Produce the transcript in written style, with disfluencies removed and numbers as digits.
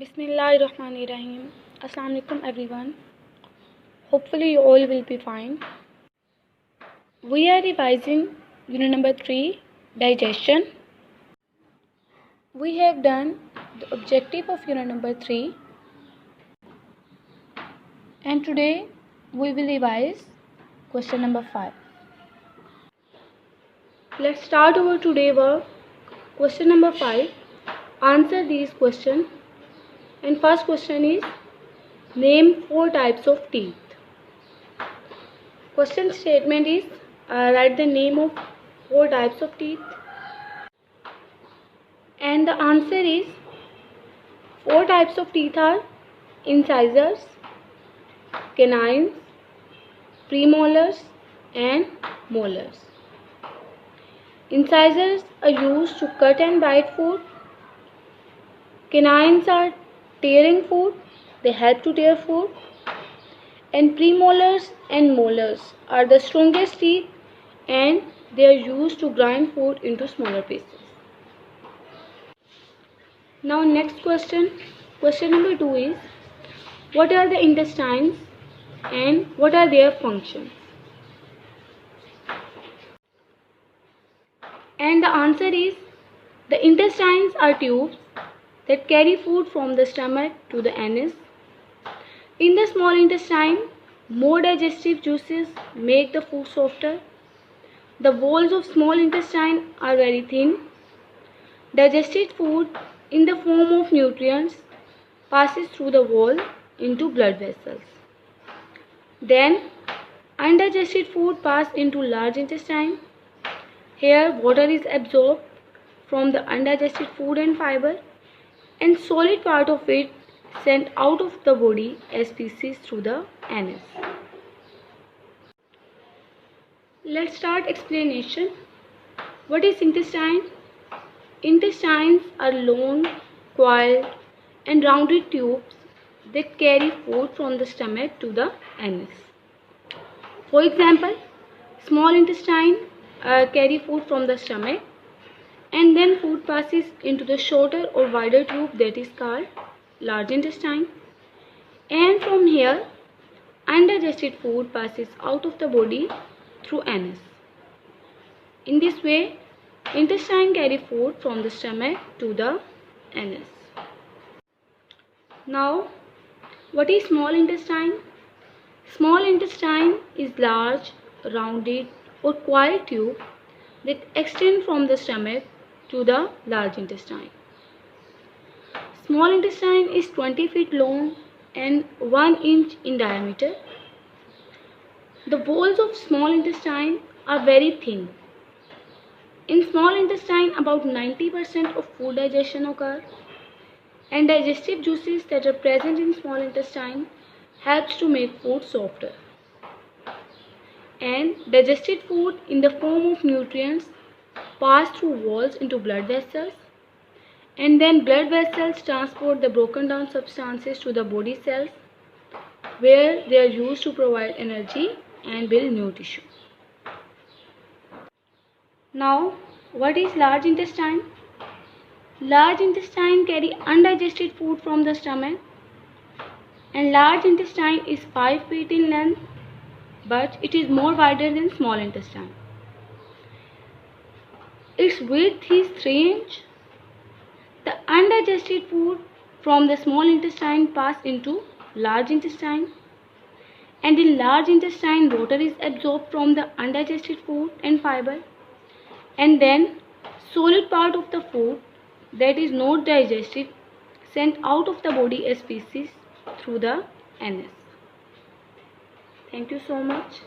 Bismillahirrahmanirrahim. Assalamu alaikum everyone. Hopefully you all will be fine. We are revising unit number 3, digestion. We have done the objective of unit number 3 and today we will revise question number 5. Let's start our today work. Question number 5. Answer these questions. And first question is, name 4 types of teeth. Question statement is, write the name of 4 types of teeth. And the answer is, 4 types of teeth are incisors, canines, premolars and molars. Incisors are used to cut and bite food. Canines are tearing food, they help to tear food. And premolars and molars are the strongest teeth and they are used to grind food into smaller pieces. Now next question. Question number 2 is, what are the intestines and what are their functions? And the answer is, the intestines are tubes that carry food from the stomach to the anus. In the small intestine, more digestive juices make the food softer. The walls of small intestine are very thin. Digested food in the form of nutrients passes through the wall into blood vessels. Then undigested food passes into large intestine. Here water is absorbed from the undigested food and fiber, and solid part of it sent out of the body as feces through the anus. Let's start explanation. What is intestine? Intestines are long, coiled and rounded tubes that carry food from the stomach to the anus. For example, small intestine carry food from the stomach, and then food passes into the shorter or wider tube that is called large intestine, and from here undigested food passes out of the body through anus. In this way, intestine carry food from the stomach to the anus. Now, what is small intestine? Small intestine is large, rounded or coiled tube that extend from the stomach to the large intestine. Small intestine is 20 feet long and 1 inch in diameter. The walls of small intestine are very thin. In small intestine, about 90% of food digestion occurs, and digestive juices that are present in small intestine helps to make food softer. And digested food in the form of nutrients pass through walls into blood vessels, and then blood vessels transport the broken down substances to the body cells where they are used to provide energy and build new tissue. Now, what is large intestine? Large intestine carry undigested food from the stomach, and large intestine is 5 feet in length, but it is more wider than small intestine. Its width is 3 inches. The undigested food from the small intestine pass into large intestine, and in large intestine water is absorbed from the undigested food and fiber, and then solid part of the food that is not digested sent out of the body as feces through the anus. Thank you so much.